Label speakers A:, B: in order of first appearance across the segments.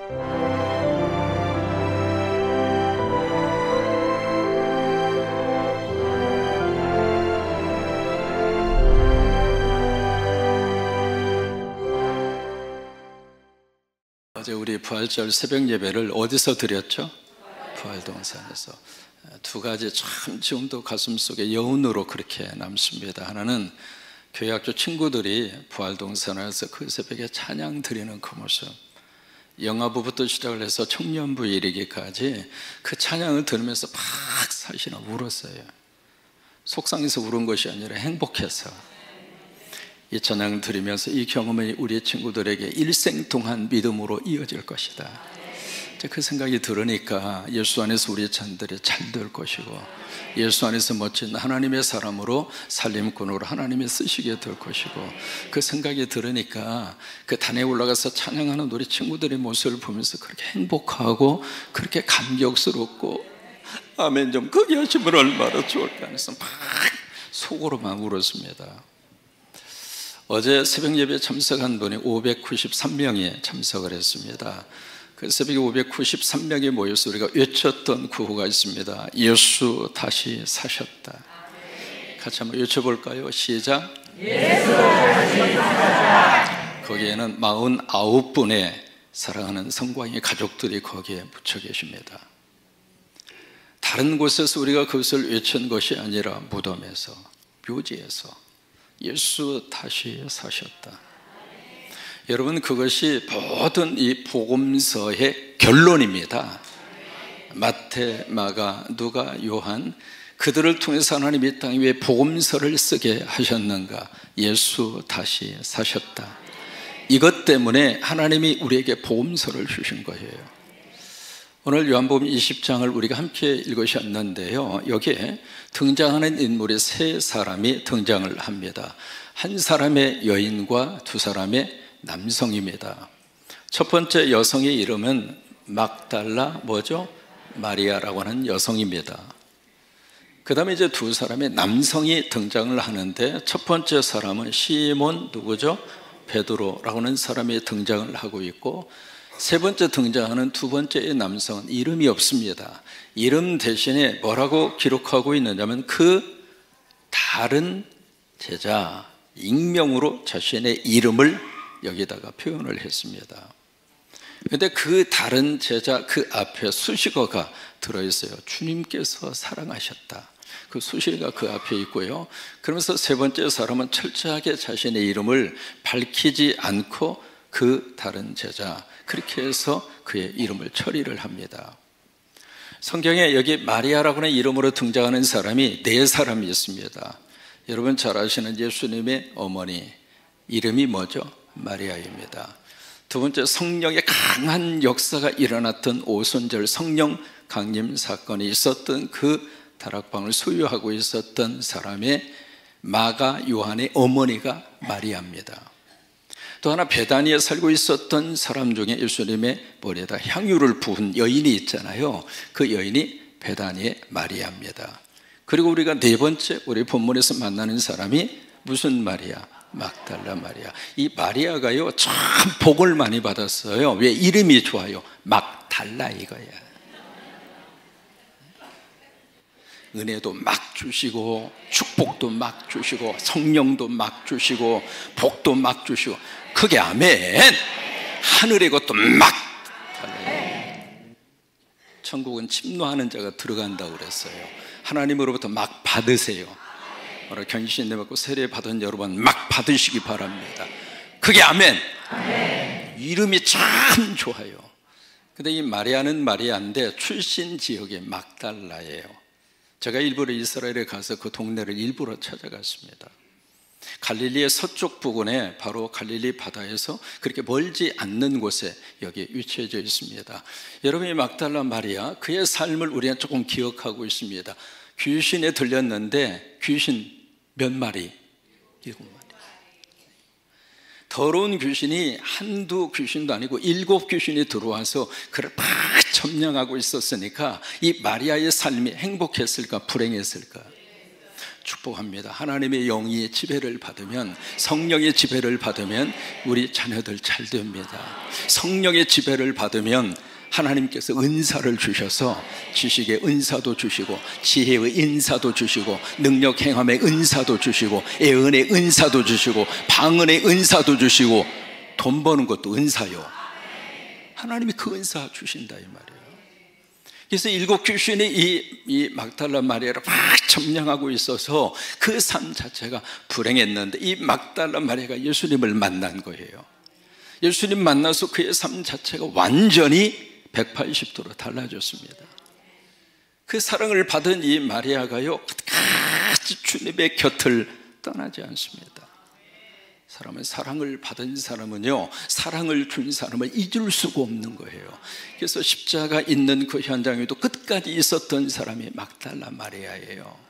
A: 어제 우리 부활절 새벽 예배를 어디서 드렸죠? 부활동산에서. 두 가지 참 지금도 가슴속에 여운으로 그렇게 남습니다. 하나는 교회학교 친구들이 부활동산에서 그 새벽에 찬양 드리는 그 모습, 영아부부터 시작을 해서 청년부에 이르기까지 그 찬양을 들으면서 막 사시나 울었어요. 속상해서 울은 것이 아니라 행복해서. 이 찬양 들으면서 이 경험이 우리 친구들에게 일생 동안 믿음으로 이어질 것이다. 그 생각이 들으니까 예수 안에서 우리의 잔들이 잘 될 것이고, 예수 안에서 멋진 하나님의 사람으로 살림꾼으로 하나님이 쓰시게 될 것이고, 그 생각이 들으니까 그 단에 올라가서 찬양하는 우리 친구들의 모습을 보면서 그렇게 행복하고 그렇게 감격스럽고, 아멘 좀 거기 하시면 얼마나 좋을까 해서 막 속으로만 울었습니다. 어제 새벽 예배에 참석한 분이 593명이 참석을 했습니다. 그 새벽에 593명이 모여서 우리가 외쳤던 구호가 있습니다. 예수 다시 사셨다. 같이 한번 외쳐볼까요? 시작. 예수 다시 사셨다. 거기에는 49분의 사랑하는 성광의 가족들이 거기에 묻혀 계십니다. 다른 곳에서 우리가 그것을 외친 것이 아니라 무덤에서, 묘지에서 예수 다시 사셨다. 여러분, 그것이 모든 이 복음서의 결론입니다. 마태, 마가, 누가, 요한, 그들을 통해서 하나님이 이 땅에 왜 복음서를 쓰게 하셨는가? 예수 다시 사셨다. 이것 때문에 하나님이 우리에게 복음서를 주신 거예요. 오늘 요한복음 20장을 우리가 함께 읽으셨는데요, 여기에 등장하는 인물이 세 사람이 등장을 합니다. 한 사람의 여인과 두 사람의 남성입니다. 첫 번째 여성의 이름은 막달라 뭐죠? 마리아라고 하는 여성입니다. 그 다음에 이제 두 사람의 남성이 등장을 하는데, 첫 번째 사람은 시몬 누구죠? 베드로라고 하는 사람이 등장을 하고 있고, 세 번째 등장하는 두 번째의 남성은 이름이 없습니다. 이름 대신에 뭐라고 기록하고 있느냐면 그 다른 제자, 익명으로 자신의 이름을 여기다가 표현을 했습니다. 그런데 그 다른 제자 그 앞에 수식어가 들어있어요. 주님께서 사랑하셨다. 그 수식어가 그 앞에 있고요. 그러면서 세 번째 사람은 철저하게 자신의 이름을 밝히지 않고 그 다른 제자, 그렇게 해서 그의 이름을 처리를 합니다. 성경에 여기 마리아라고 하는 이름으로 등장하는 사람이 네 사람이 있습니다. 여러분 잘 아시는 예수님의 어머니, 이름이 뭐죠? 마리아입니다. 두 번째, 성령의 강한 역사가 일어났던 오순절 성령 강림 사건이 있었던 그 다락방을 소유하고 있었던 사람의 마가 요한의 어머니가 마리아입니다. 또 하나, 베다니에 살고 있었던 사람 중에 예수님의 머리에다 향유를 부은 여인이 있잖아요. 그 여인이 베다니의 마리아입니다. 그리고 우리가 네 번째 우리 본문에서 만나는 사람이 무슨 마리아? 막달라 마리아. 이 마리아가요 참 복을 많이 받았어요. 왜? 이름이 좋아요. 막달라 이거야. 은혜도 막 주시고, 축복도 막 주시고, 성령도 막 주시고, 복도 막 주시고. 그게 아멘. 하늘의 것도 막 달라요. 천국은 침노하는 자가 들어간다고 그랬어요. 하나님으로부터 막 받으세요. 오늘 견신 내받고 세례 받은 여러분 막 받으시기 바랍니다. 그게 아멘. 이름이 참 좋아요. 근데 이 마리아는 마리아인데 출신 지역이 막달라예요. 제가 일부러 이스라엘에 가서 그 동네를 일부러 찾아갔습니다. 갈릴리의 서쪽 부근에 바로 갈릴리 바다에서 그렇게 멀지 않는 곳에 여기 위치해져 있습니다. 여러분이 막달라 마리아, 그의 삶을 우리는 조금 기억하고 있습니다. 귀신에 들렸는데 귀신 몇 마리? 7마리. 더러운 귀신이 한두 귀신도 아니고 7 귀신이 들어와서 그를 막 점령하고 있었으니까 이 마리아의 삶이 행복했을까 불행했을까? 축복합니다. 하나님의 영이 지배를 받으면, 성령의 지배를 받으면 우리 자녀들 잘 됩니다. 성령의 지배를 받으면 하나님께서 은사를 주셔서 지식의 은사도 주시고, 지혜의 은사도 주시고, 능력 행함의 은사도 주시고, 애은의 은사도 주시고, 방언의 은사도 주시고, 돈 버는 것도 은사요. 하나님이 그 은사 주신다 이 말이에요. 그래서 일곱 귀신이 이 막달라 마리아를 막 점령하고 있어서 그 삶 자체가 불행했는데, 이 막달라 마리아가 예수님을 만난 거예요. 예수님 만나서 그의 삶 자체가 완전히 180도로 달라졌습니다. 그 사랑을 받은 이 마리아가요, 끝까지 주님의 곁을 떠나지 않습니다. 사랑을 받은 사람은요, 사랑을 준 사람을 잊을 수가 없는 거예요. 그래서 십자가 있는 그 현장에도 끝까지 있었던 사람이 막달라 마리아예요.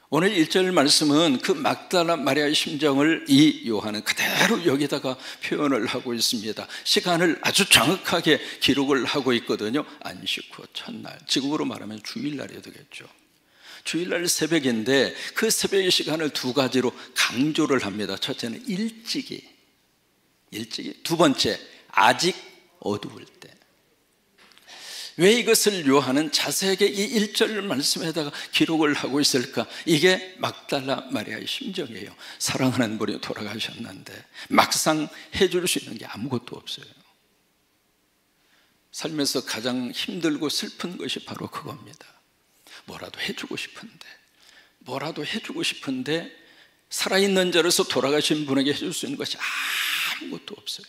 A: 오늘 1절 말씀은 그 막달라 마리아의 심정을 이 요한은 그대로 여기다가 표현을 하고 있습니다. 시간을 아주 정확하게 기록을 하고 있거든요. 안식 후 첫날, 지금으로 말하면 주일날이 되겠죠. 주일날 새벽인데 그 새벽의 시간을 두 가지로 강조를 합니다. 첫째는 일찍이, 두 번째 아직 어두울 때. 왜 이것을 요한은 자세하게 이 1절 말씀에다가 기록을 하고 있을까? 이게 막달라 마리아의 심정이에요. 사랑하는 분이 돌아가셨는데 막상 해줄 수 있는 게 아무것도 없어요. 삶에서 가장 힘들고 슬픈 것이 바로 그겁니다. 뭐라도 해주고 싶은데 살아있는 자로서 돌아가신 분에게 해줄 수 있는 것이 아무것도 없어요.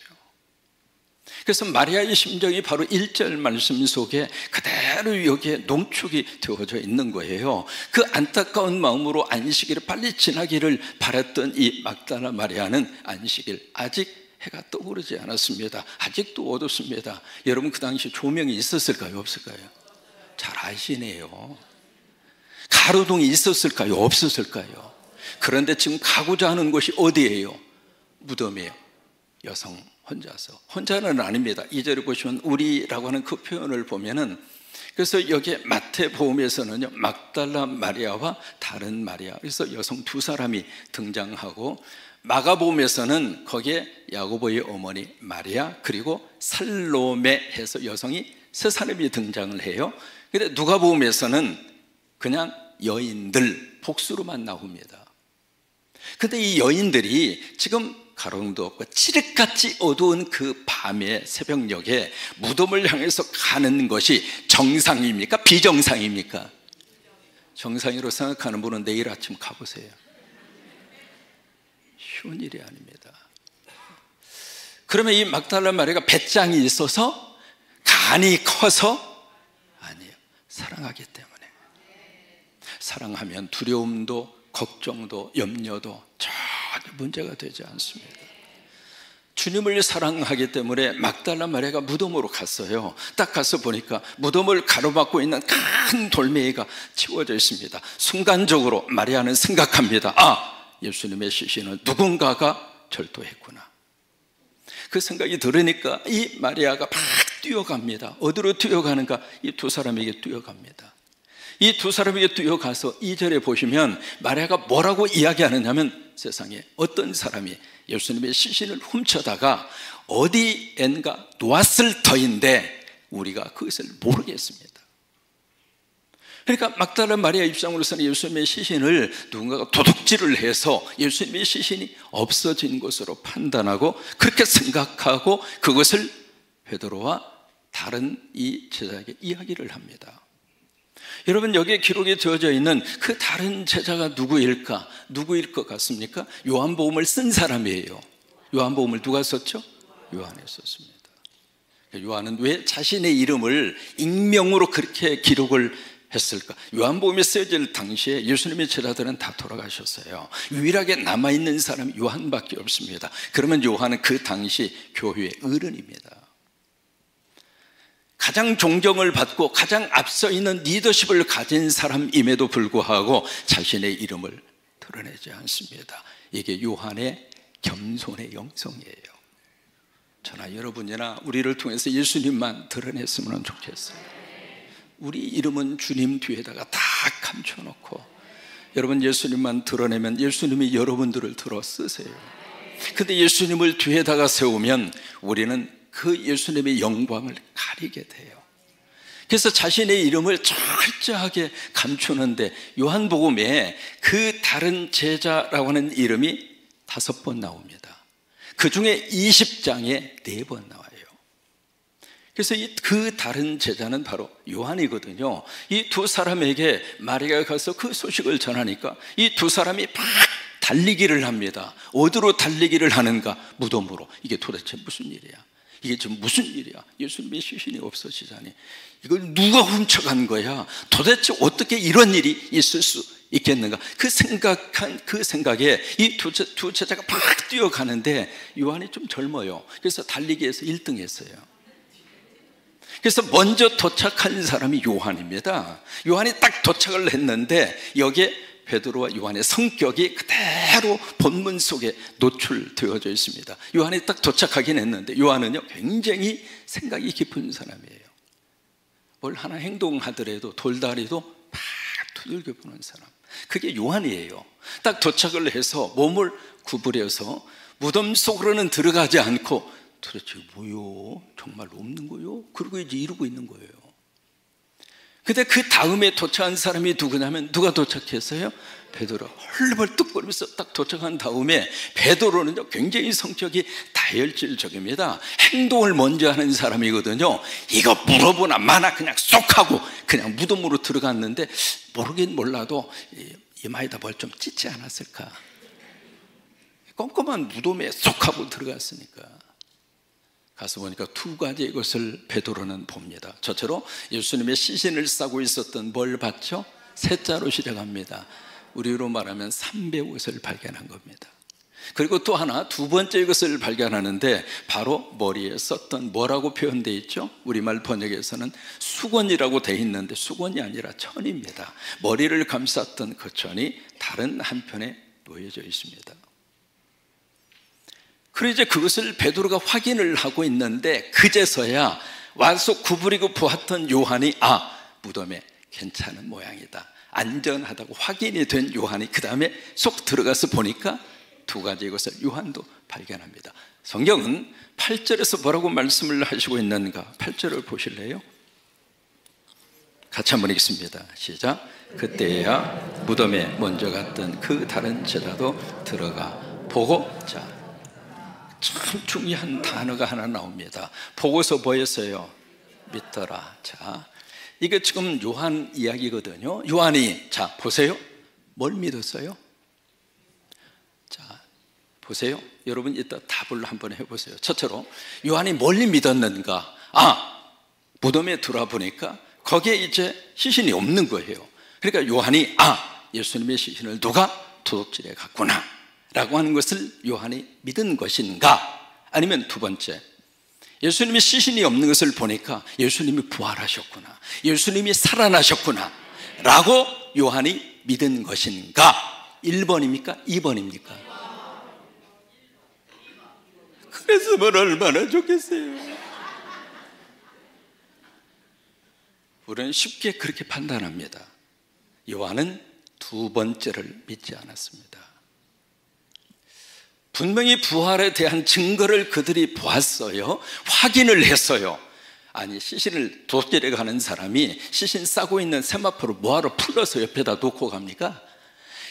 A: 그래서 마리아의 심정이 바로 1절 말씀 속에 그대로 여기에 농축이 되어져 있는 거예요. 그 안타까운 마음으로 안식일이 빨리 지나기를 바랐던 이 막달라 마리아는 안식일, 아직 해가 떠오르지 않았습니다. 아직도 어둡습니다. 여러분, 그 당시 조명이 있었을까요? 없을까요? 잘 아시네요. 가로등이 있었을까요? 없었을까요? 그런데 지금 가고자 하는 곳이 어디예요? 무덤이에요. 여성 혼자는 아닙니다. 2절에 보시면 우리라고 하는 그 표현을 보면은, 그래서 여기에 마태복음에서는요, 막달라 마리아와 다른 마리아, 그래서 여성 두 사람이 등장하고, 마가복음에서는 거기에 야고보의 어머니 마리아 그리고 살로메 해서 여성이 세 사람이 등장을 해요. 근데 누가복음에서는 그냥 여인들 복수로만 나옵니다. 근데 이 여인들이 지금 가로등도 없고 칠흑같이 어두운 그 밤의 새벽녘에 무덤을 향해서 가는 것이 정상입니까? 비정상입니까? 정상으로 생각하는 분은 내일 아침 가보세요. 쉬운 일이 아닙니다. 그러면 이 막달라 마리아가 배짱이 있어서, 간이 커서? 아니에요. 사랑하기 때문에. 사랑하면 두려움도 걱정도 염려도 전혀 문제가 되지 않습니다. 주님을 사랑하기 때문에 막달라 마리아가 무덤으로 갔어요. 딱 가서 보니까 무덤을 가로막고 있는 큰 돌멩이가 치워져 있습니다. 순간적으로 마리아는 생각합니다. 예수님의 시신은 누군가가 절도했구나. 그 생각이 들으니까 이 마리아가 막 뛰어갑니다. 어디로 뛰어가는가? 이 두 사람에게 뛰어갑니다. 이 두 사람에게 뛰어가서 2절에 보시면 마리아가 뭐라고 이야기하느냐면, 세상에 어떤 사람이 예수님의 시신을 훔쳐다가 어디엔가 놓았을 터인데 우리가 그것을 모르겠습니다. 그러니까 막달라 마리아 입장으로서는 예수님의 시신을 누군가가 도둑질을 해서 예수님의 시신이 없어진 것으로 판단하고 그렇게 생각하고 그것을 베드로와 다른 이 제자에게 이야기를 합니다. 여러분, 여기에 기록이 되어져 있는 그 다른 제자가 누구일 것 같습니까? 요한복음을 쓴 사람이에요. 요한복음을 누가 썼죠? 요한이 썼습니다. 요한은 왜 자신의 이름을 익명으로 그렇게 기록을 했을까? 요한복음이 쓰여질 당시에 예수님의 제자들은 다 돌아가셨어요. 유일하게 남아있는 사람이 요한밖에 없습니다. 그러면 요한은 그 당시 교회의 어른입니다. 가장 존경을 받고 가장 앞서 있는 리더십을 가진 사람임에도 불구하고 자신의 이름을 드러내지 않습니다. 이게 요한의 겸손의 영성이에요. 저나 여러분이나 우리를 통해서 예수님만 드러냈으면 좋겠어요. 우리 이름은 주님 뒤에다가 다 감춰놓고 여러분, 예수님만 드러내면 예수님이 여러분들을 들어 쓰세요. 근데 예수님을 뒤에다가 세우면 우리는 그 예수님의 영광을 가리게 돼요. 그래서 자신의 이름을 철저하게 감추는데 요한복음에 그 다른 제자라고 하는 이름이 5번 나옵니다. 그 중에 20장에 4번 나와요. 그래서 그 다른 제자는 바로 요한이거든요. 이 두 사람에게 마리아가 가서 그 소식을 전하니까 이 두 사람이 막 달리기를 합니다. 어디로 달리기를 하는가? 무덤으로. 이게 도대체 무슨 일이야? 이게 지금 무슨 일이야? 예수님의 시신이 없어지자니 이걸 누가 훔쳐간 거야? 도대체 어떻게 이런 일이 있을 수 있겠는가? 그 생각에 이 두 제자가 막 뛰어가는데 요한이 좀 젊어요. 그래서 달리기에서 1등 했어요. 그래서 먼저 도착한 사람이 요한입니다. 요한이 딱 도착을 했는데 여기에 베드로와 요한의 성격이 그대로 본문 속에 노출되어져 있습니다. 요한이 딱 도착하긴 했는데 요한은요 굉장히 생각이 깊은 사람이에요. 뭘 하나 행동하더라도 돌다리도 막 두들겨 보는 사람, 그게 요한이에요. 딱 도착을 해서 몸을 구부려서 무덤 속으로는 들어가지 않고 도대체 뭐요? 정말 없는 거요? 그러고 이제 이러고 있는 거예요. 근데 그 다음에 도착한 사람이 누구냐면 누가 도착했어요? 베드로. 헐레벌떡거리면서 딱 도착한 다음에 베드로는 굉장히 성격이 다혈질적입니다. 행동을 먼저 하는 사람이거든요. 이거 물어보나 마나 그냥 쏙 하고 그냥 무덤으로 들어갔는데 모르긴 몰라도 이마에다 뭘 좀 찢지 않았을까? 꼼꼼한 무덤에 쏙 하고 들어갔으니까. 가서 보니까 2가지의 것을 베드로는 봅니다. 첫째로 예수님의 시신을 싸고 있었던 뭘 봤죠? 셋자로 시작합니다. 우리로 말하면 300옷을 발견한 겁니다. 그리고 또 하나, 2번째 것을 발견하는데 바로 머리에 썼던 뭐라고 표현되어 있죠? 우리말 번역에서는 수건이라고 되어 있는데 수건이 아니라 천입니다. 머리를 감쌌던 그 천이 다른 한편에 놓여져 있습니다. 그리고 이제 그것을 베드로가 확인을 하고 있는데 그제서야 와서 구부리고 보았던 요한이 무덤에 괜찮은 모양이다, 안전하다고 확인이 된 요한이 그 다음에 쏙 들어가서 보니까 2가지의 것을 요한도 발견합니다. 성경은 8절에서 뭐라고 말씀을 하시고 있는가? 8절을 보실래요? 같이 한번 읽겠습니다. 시작. 그때야 무덤에 먼저 갔던 그 다른 제자도 들어가 보고, 자, 참 중요한 단어가 하나 나옵니다. 보고서 뭐였어요? 믿더라. 자, 이게 지금 요한 이야기거든요. 요한이, 자, 보세요. 뭘 믿었어요? 자, 보세요. 여러분 이따 답을 한번 해보세요. 첫째로 요한이 뭘 믿었는가? 무덤에 들어보니까 거기에 이제 시신이 없는 거예요. 그러니까 요한이 예수님의 시신을 누가 도둑질해 갔구나 라고 하는 것을 요한이 믿은 것인가? 아니면 2번째, 예수님이 시신이 없는 것을 보니까 예수님이 부활하셨구나, 예수님이 살아나셨구나 라고 요한이 믿은 것인가? 1번입니까? 2번입니까? 그랬으면 얼마나 좋겠어요. 우리는 쉽게 그렇게 판단합니다. 요한은 2번째를 믿지 않았습니다. 분명히 부활에 대한 증거를 그들이 보았어요. 확인을 했어요. 아니, 시신을 도둑질해 가는 사람이 시신 싸고 있는 세마포를 뭐하러 풀러서 옆에다 놓고 갑니까?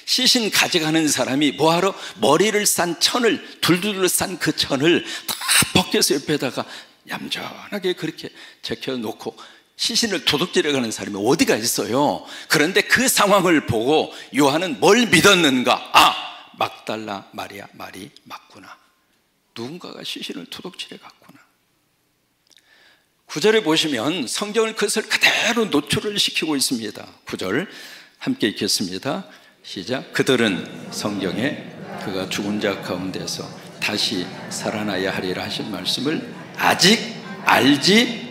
A: 시신 가져가는 사람이 뭐하러 머리를 싼 천을, 둘둘 싼 그 천을 다 벗겨서 옆에다가 얌전하게 그렇게 제껴놓고 시신을 도둑질해 가는 사람이 어디가 있어요? 그런데 그 상황을 보고 요한은 뭘 믿었는가? 막달라 마리아 말이 맞구나. 누군가가 시신을 도둑질해 갔구나. 9절에 보시면 성경을 그것을 그대로 노출을 시키고 있습니다. 9절 함께 읽겠습니다. 시작. 그들은 성경에 그가 죽은 자 가운데서 다시 살아나야 하리라 하신 말씀을 아직 알지,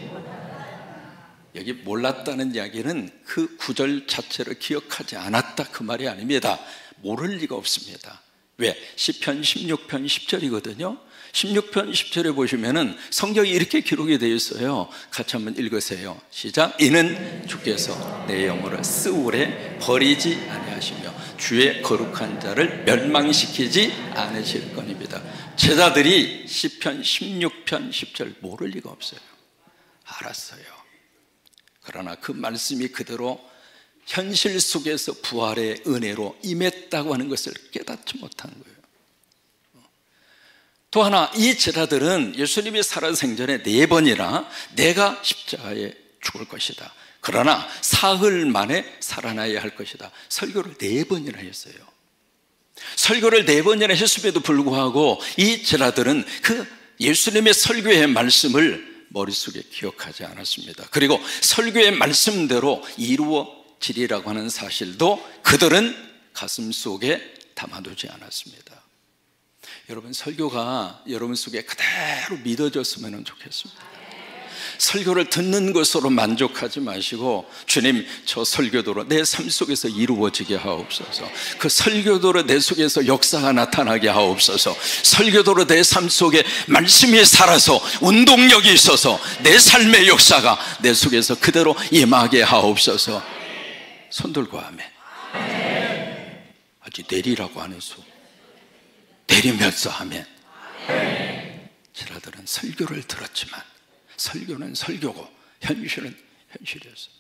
A: 여기 몰랐다는 이야기는 그 9절 자체를 기억하지 않았다 그 말이 아닙니다. 모를 리가 없습니다. 왜? 시편 16편 10절이거든요 16편 10절에 보시면은 성경이 이렇게 기록이 되어 있어요. 같이 한번 읽으세요. 시작. 이는 주께서 내 영혼을 스울에 버리지 아니하시며 주의 거룩한 자를 멸망시키지 않으실 것입니다. 제자들이 시편 16편 10절 모를 리가 없어요. 알았어요. 그러나 그 말씀이 그대로 현실 속에서 부활의 은혜로 임했다고 하는 것을 깨닫지 못한 거예요. 또 하나, 이 제자들은 예수님이 살아생전에 4번이나 내가 십자가에 죽을 것이다, 그러나 사흘 만에 살아나야 할 것이다, 설교를 4번이나 했어요. 설교를 4번이나 했음에도 불구하고 이 제자들은 그 예수님의 설교의 말씀을 머릿속에 기억하지 않았습니다. 그리고 설교의 말씀대로 이루어지리라고 하는 사실도 그들은 가슴속에 담아두지 않았습니다. 여러분, 설교가 여러분 속에 그대로 믿어졌으면 좋겠습니다. 설교를 듣는 것으로 만족하지 마시고, 주님, 저 설교도로 내 삶 속에서 이루어지게 하옵소서. 그 설교도로 내 속에서 역사가 나타나게 하옵소서. 설교도로 내 삶 속에 말씀이 살아서 운동력이 있어서 내 삶의 역사가 내 속에서 그대로 임하게 하옵소서. 손 들고 아멘. 아직 내리라고 안 했어. 내리면서 아멘. 제자들은 설교를 들었지만 설교는 설교고 현실은 현실이었어요.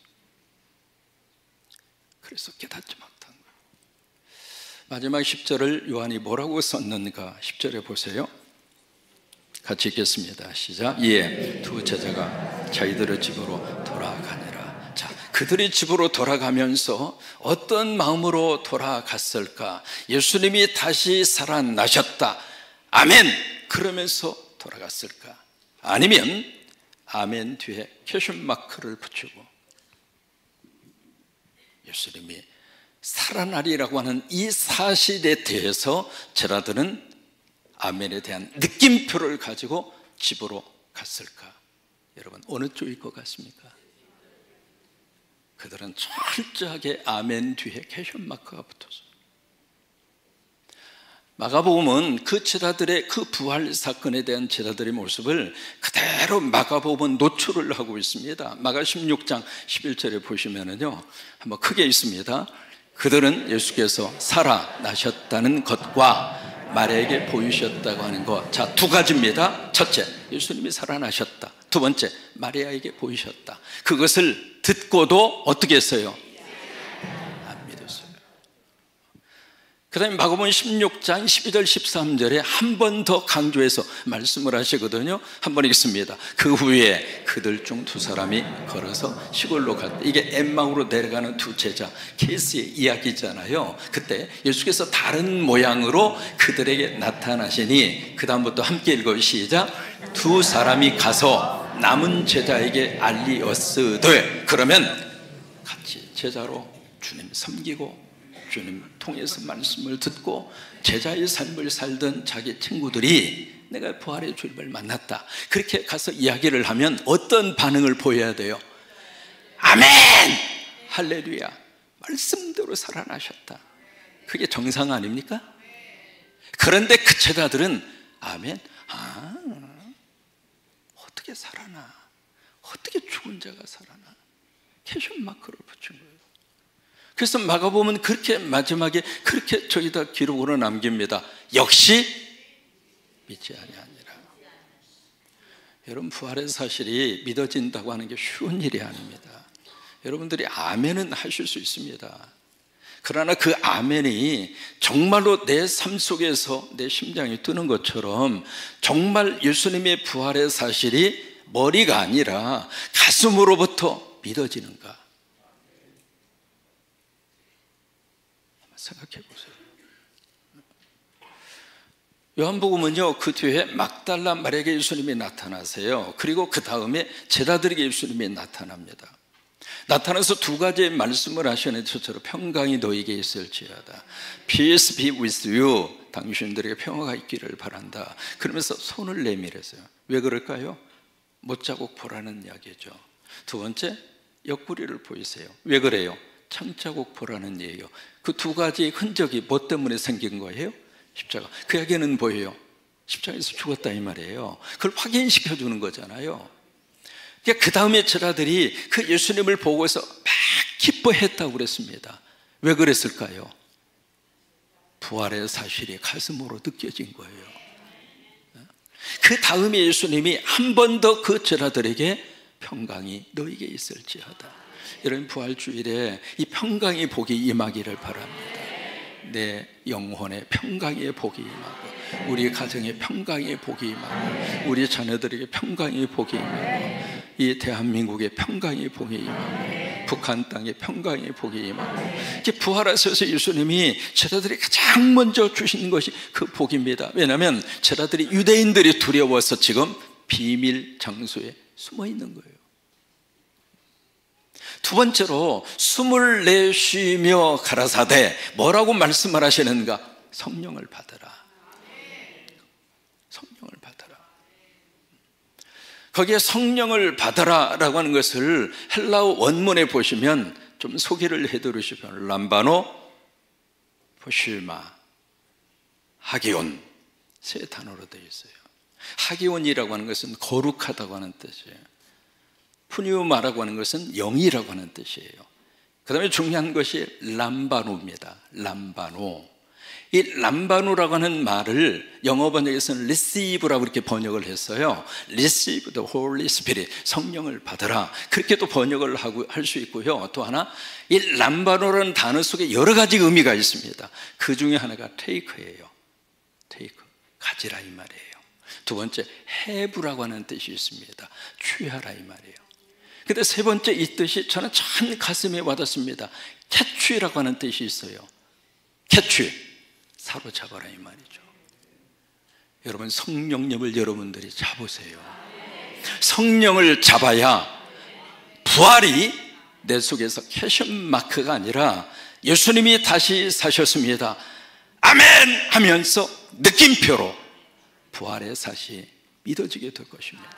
A: 그래서 깨닫지 못한 거예요. 마지막 10절을 요한이 뭐라고 썼는가 10절에 보세요. 같이 읽겠습니다. 시작. 이에 두 제자가 자기들의 집으로 돌아가니라. 자, 그들이 집으로 돌아가면서 어떤 마음으로 돌아갔을까? 예수님이 다시 살아나셨다, 아멘, 그러면서 돌아갔을까? 아니면 아멘 뒤에 퀘션 마크를 붙이고 예수님이 살아나리라고 하는 이 사실에 대해서 제자들은 아멘에 대한 느낌표를 가지고 집으로 갔을까? 여러분, 어느 쪽일 것 같습니까? 그들은 철저하게 아멘 뒤에 퀘션 마크가 붙어서, 마가복음은 그 제자들의 그 부활 사건에 대한 제자들의 모습을 그대로 마가복음은 노출을 하고 있습니다. 마가 16장 11절에 보시면은요, 한번 크게 있습니다. 그들은 예수께서 살아나셨다는 것과 마리아에게 보이셨다고 하는 것, 자, 2가지입니다. 첫째, 예수님이 살아나셨다. 2번째, 마리아에게 보이셨다. 그것을 듣고도 어떻게 했어요? 안 믿었어요. 그 다음에 마가복음 16장 12절 13절에 한 번 더 강조해서 말씀을 하시거든요. 한번 읽습니다. 그 후에 그들 중 2사람이 걸어서 시골로 갈 때, 이게 엠마오로 내려가는 2 제자 케이스의 이야기잖아요. 그때 예수께서 다른 모양으로 그들에게 나타나시니, 그 다음부터 함께 읽어 시작. 2사람이 가서 남은 제자에게 알리었으되, 그러면 같이 제자로 주님 섬기고 주님 통해서 말씀을 듣고 제자의 삶을 살던 자기 친구들이 내가 부활의 주님을 만났다, 그렇게 가서 이야기를 하면 어떤 반응을 보여야 돼요? 아멘! 할렐루야! 말씀대로 살아나셨다. 그게 정상 아닙니까? 그런데 그 제자들은 아멘? 어떻게 살아나? 어떻게 죽은 자가 살아나? 퀘션 마크를 붙인 거예요. 그래서 마가복음은 그렇게 마지막에 그렇게 저기다 기록으로 남깁니다. 역시 믿지 아니하니라. 여러분, 부활의 사실이 믿어진다고 하는 게 쉬운 일이 아닙니다. 여러분들이 아멘은 하실 수 있습니다. 그러나 그 아멘이 정말로 내 삶 속에서 내 심장이 뛰는 것처럼 정말 예수님의 부활의 사실이 머리가 아니라 가슴으로부터 믿어지는가? 생각해 보세요. 요한복음은요, 그 뒤에 막달라 마리아에게 예수님이 나타나세요. 그리고 그 다음에 제자들에게 예수님이 나타납니다. 나타나서 2가지의 말씀을 하시는 저처럼 평강이 너에게 있을지어다. Peace be with you. 당신들에게 평화가 있기를 바란다. 그러면서 손을 내밀었어요. 왜 그럴까요? 못자국 보라는 이야기죠. 2번째, 옆구리를 보이세요. 왜 그래요? 창자국 보라는 얘기예요. 그 2가지 흔적이 뭐 때문에 생긴 거예요? 십자가. 그 이야기는 뭐예요? 십자가에서 죽었다 이 말이에요. 그걸 확인시켜 주는 거잖아요. 그러니까 그 다음에 제자들이 그 예수님을 보고서 막 기뻐했다고 그랬습니다. 왜 그랬을까요? 부활의 사실이 가슴으로 느껴진 거예요. 그 다음에 예수님이 한 번 더 그 제자들에게 평강이 너에게 있을지어다. 이런 부활주일에 이 평강의 복이 임하기를 바랍니다. 내 영혼의 평강의 복이 임하고, 우리 가정의 평강의 복이 임하고, 우리 자녀들에게 평강의 복이 임하고, 이 대한민국의 평강의 복이 임하고, 북한 땅의 평강의 복이 임하고, 이렇게 부활하셔서 예수님이 제자들이 가장 먼저 주시는 것이 그 복입니다. 왜냐하면 제자들이, 유대인들이 두려워서 지금 비밀 장소에 숨어 있는 거예요. 두 번째로 숨을 내쉬며 가라사대 뭐라고 말씀을 하시는가? 성령을 받으라. 성령을 받으라. 거기에 성령을 받으라 라고 하는 것을 헬라어 원문에 보시면, 좀 소개를 해드리시면 람바노, 포실마, 하기온, 세 단어로 되어 있어요. 하기온이라고 하는 것은 거룩하다고 하는 뜻이에요. 푸니우마라고 하는 것은 영이라고 하는 뜻이에요. 그 다음에 중요한 것이 람바누입니다. 람바누. 이 람바누라고 하는 말을 영어 번역에서는 receive라고 이렇게 번역을 했어요. receive the Holy Spirit, 성령을 받으라, 그렇게 또 번역을 할 수 있고요. 또 하나, 이 람바누라는 단어 속에 여러 가지 의미가 있습니다. 그 중에 하나가 take예요. take, 가지라 이 말이에요. 두 번째, have라고 하는 뜻이 있습니다. 취하라 이 말이에요. 근데 세 번째 이 뜻이 저는 참 가슴에 와닿습니다. catch라고 하는 뜻이 있어요. catch, 사로잡아라 이 말이죠. 여러분, 성령님을 여러분들이 잡으세요. 성령을 잡아야 부활이 내 속에서 캐션 마크가 아니라 예수님이 다시 사셨습니다, 아멘 하면서 느낌표로 부활의 사실이 믿어지게 될 것입니다.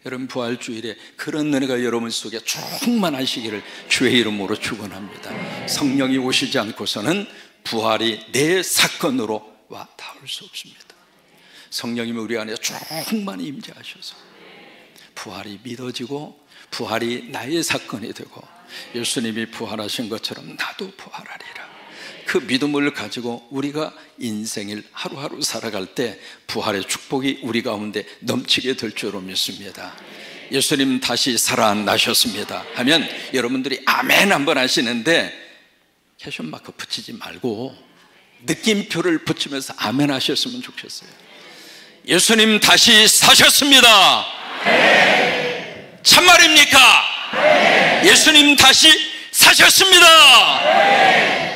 A: 여러분, 부활주일에 그런 은혜가 여러분 속에 충만하시기를 주의 이름으로 축원합니다. 성령이 오시지 않고서는 부활이 내 사건으로 와 닿을 수 없습니다. 성령님이 우리 안에 충만히 임재하셔서 부활이 믿어지고, 부활이 나의 사건이 되고, 예수님이 부활하신 것처럼 나도 부활하리라, 그 믿음을 가지고 우리가 인생을 하루하루 살아갈 때 부활의 축복이 우리 가운데 넘치게 될 줄로 믿습니다. 예수님 다시 살아나셨습니다 하면 여러분들이 아멘 한번 하시는데 캐션 마크 붙이지 말고 느낌표를 붙이면서 아멘 하셨으면 좋겠어요. 예수님 다시 사셨습니다. 네. 참말입니까? 네. 예수님 다시 사셨습니다. 네.